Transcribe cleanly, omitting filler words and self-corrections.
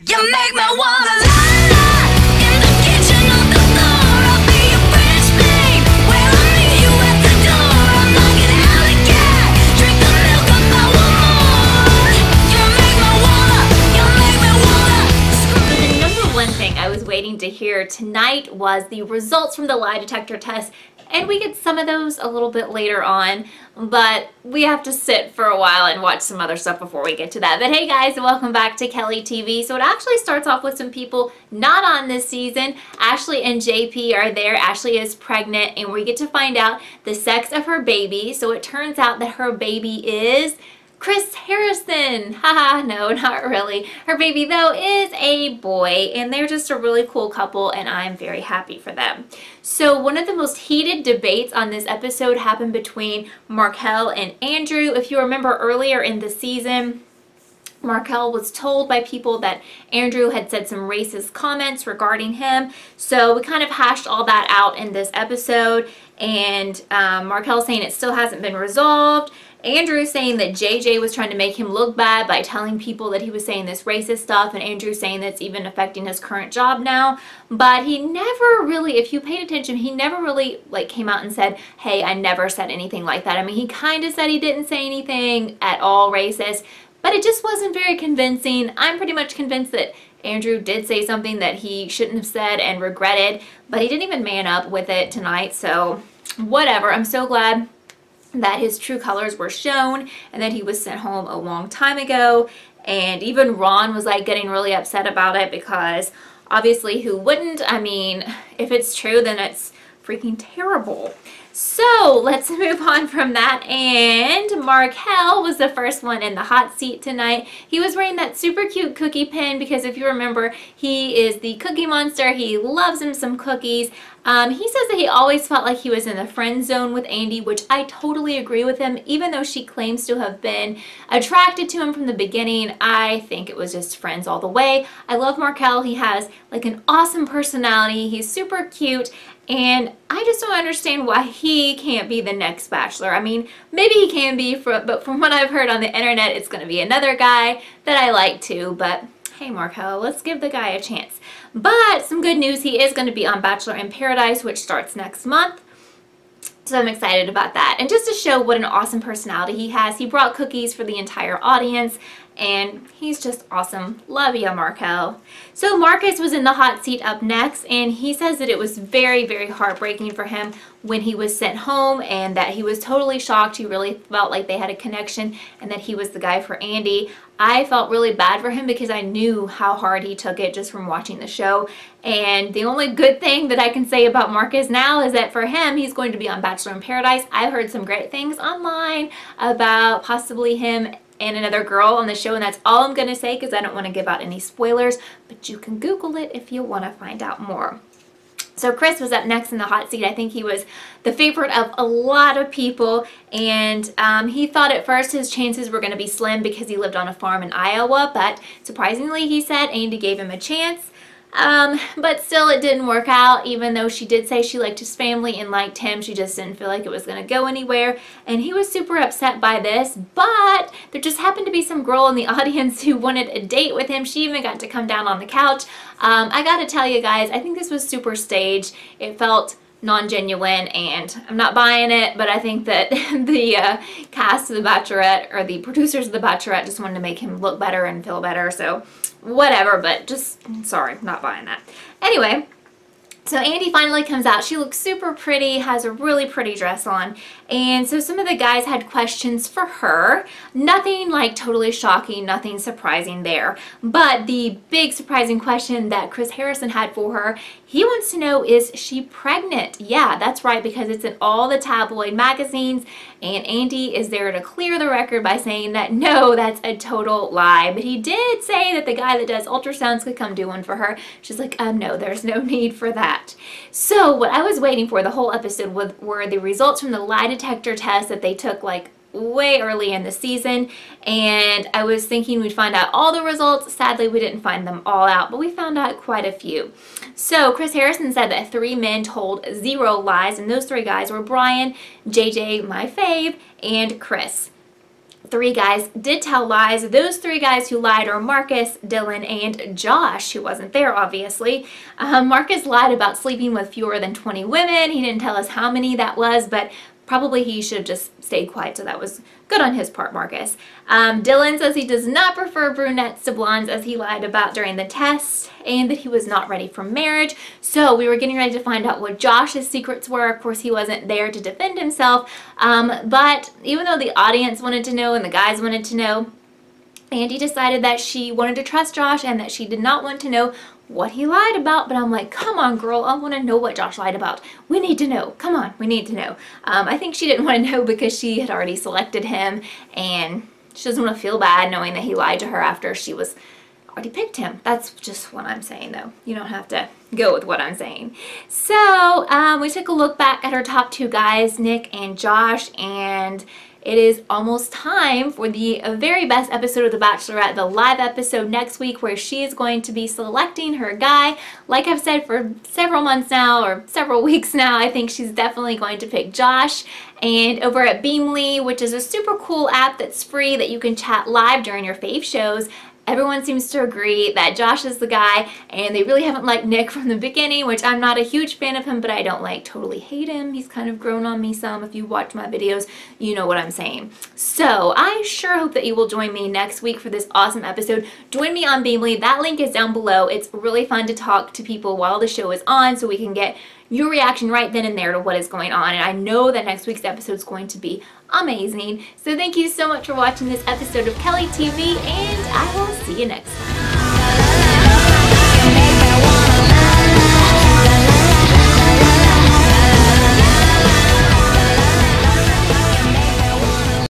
You make me wanna lie in the kitchen on the floor. I'll be your French maid where I meet you at the door. I'm like an alley cat, drink the milk up, I want more. You make me wanna The number one thing I was waiting to hear tonight was the results from the lie detector test, and we get some of those a little bit later on, but we have to sit for a while and watch some other stuff before we get to that. But hey guys, welcome back to Kellie TV. So it actually starts off with some people not on this season. Ashlee and JP are there. Ashlee is pregnant, and we get to find out the sex of her baby. So it turns out that her baby is Chris Harrison. Haha, no, not really. Her baby, though, is a boy, and they're just a really cool couple, and I'm very happy for them. So one of the most heated debates on this episode happened between Markel and Andrew. If you remember earlier in the season, Markel was told by people that Andrew had said some racist comments regarding him. So we kind of hashed all that out in this episode, and Markel saying it still hasn't been resolved. Andrew saying that JJ was trying to make him look bad by telling people that he was saying this racist stuff, and Andrew saying that's even affecting his current job now. But he never really, if you paid attention, he never really like came out and said, hey, I never said anything like that. I mean, he kind of said he didn't say anything at all racist, but it just wasn't very convincing. I'm pretty much convinced that Andrew did say something that he shouldn't have said and regretted, but he didn't even man up with it tonight, so whatever. I'm so glad that his true colors were shown and that he was sent home a long time ago. And even Ron was like getting really upset about it, because obviously who wouldn't? I mean, if it's true, then it's freaking terrible. So let's move on from that, and Markel was the first one in the hot seat tonight. He was wearing that super cute cookie pin because if you remember, he is the cookie monster. He loves him some cookies. He says that he always felt like he was in the friend zone with Andy, which I totally agree with him. Even though she claims to have been attracted to him from the beginning, I think it was just friends all the way. I love Markel. He has like an awesome personality. He's super cute. And I just don't understand why he can't be the next Bachelor. I mean, maybe he can be, but from what I've heard on the internet, it's going to be another guy that I like too. But hey, Markel, let's give the guy a chance. But some good news, he is going to be on Bachelor in Paradise, which starts next month. So I'm excited about that. And just to show what an awesome personality he has, he brought cookies for the entire audience, and he's just awesome. Love ya, Markel. So Marcus was in the hot seat up next, and he says that it was very, very heartbreaking for him when he was sent home, and that he was totally shocked. He really felt like they had a connection and that he was the guy for Andy. I felt really bad for him because I knew how hard he took it just from watching the show. And the only good thing that I can say about Marcus now is that for him, he's going to be on Bachelor in Paradise. I've heard some great things online about possibly him and another girl on the show, and that's all I'm going to say because I don't want to give out any spoilers, but you can Google it if you want to find out more. So Chris was up next in the hot seat. I think he was the favorite of a lot of people, and he thought at first his chances were going to be slim because he lived on a farm in Iowa, but surprisingly he said Andy gave him a chance. But still it didn't work out. Even though she did say she liked his family and liked him, she just didn't feel like it was going to go anywhere, and he was super upset by this. But there just happened to be some girl in the audience who wanted a date with him. She even got to come down on the couch. I gotta tell you guys, I think this was super staged. It felt non-genuine, and I'm not buying it, but I think that the cast of The Bachelorette, or the producers of The Bachelorette, just wanted to make him look better and feel better, so whatever, but just, sorry, not buying that. Anyway, so Andy finally comes out. She looks super pretty, has a really pretty dress on, and so some of the guys had questions for her. Nothing like totally shocking, nothing surprising there. But the big surprising question that Chris Harrison had for her, he wants to know, is she pregnant? Yeah, that's right, because it's in all the tabloid magazines, and Andy is there to clear the record by saying that no, that's a total lie. But he did say that the guy that does ultrasounds could come do one for her. She's like, no, there's no need for that. So what I was waiting for the whole episode were the results from the lie detector test that they took like way early in the season, and I was thinking we'd find out all the results. Sadly, we didn't find them all out, but we found out quite a few. So Chris Harrison said that 3 men told 0 lies, and those 3 guys were Brian, JJ, my fave, and Chris. 3 guys did tell lies. Those 3 guys who lied are Marcus, Dylan, and Josh, who wasn't there, obviously. Marcus lied about sleeping with fewer than 20 women. He didn't tell us how many that was, but probably he should have just stayed quiet, so that was good on his part, Marcus. Dylan says he does not prefer brunettes to blondes, as he lied about during the test, and that he was not ready for marriage. So we were getting ready to find out what Josh's secrets were. Of course, he wasn't there to defend himself, but even though the audience wanted to know and the guys wanted to know, Andi decided that she wanted to trust Josh and that she did not want to know what he lied about. But I'm like, come on, girl, I want to know what Josh lied about. We need to know. Come on, we need to know. I think she didn't want to know because she had already selected him, and she doesn't want to feel bad knowing that he lied to her after she was already picked him. That's just what I'm saying, though. You don't have to go with what I'm saying. So we took a look back at our top 2 guys, Nick and Josh, and it is almost time for the very best episode of The Bachelorette, the live episode next week, where she is going to be selecting her guy. Like I've said for several months now, or several weeks now, I think she's definitely going to pick Josh. And over at Beamly, which is a super cool app that's free that you can chat live during your fave shows, everyone seems to agree that Josh is the guy, and they really haven't liked Nick from the beginning, which I'm not a huge fan of him, but I don't totally hate him. He's kind of grown on me some. If you watch my videos, you know what I'm saying. So I sure hope that you will join me next week for this awesome episode. Join me on Beamly. That link is down below. It's really fun to talk to people while the show is on, so we can get your reaction right then and there to what is going on. And I know that next week's episode is going to be amazing. So thank you so much for watching this episode of Kellie TV, and I will see you next time.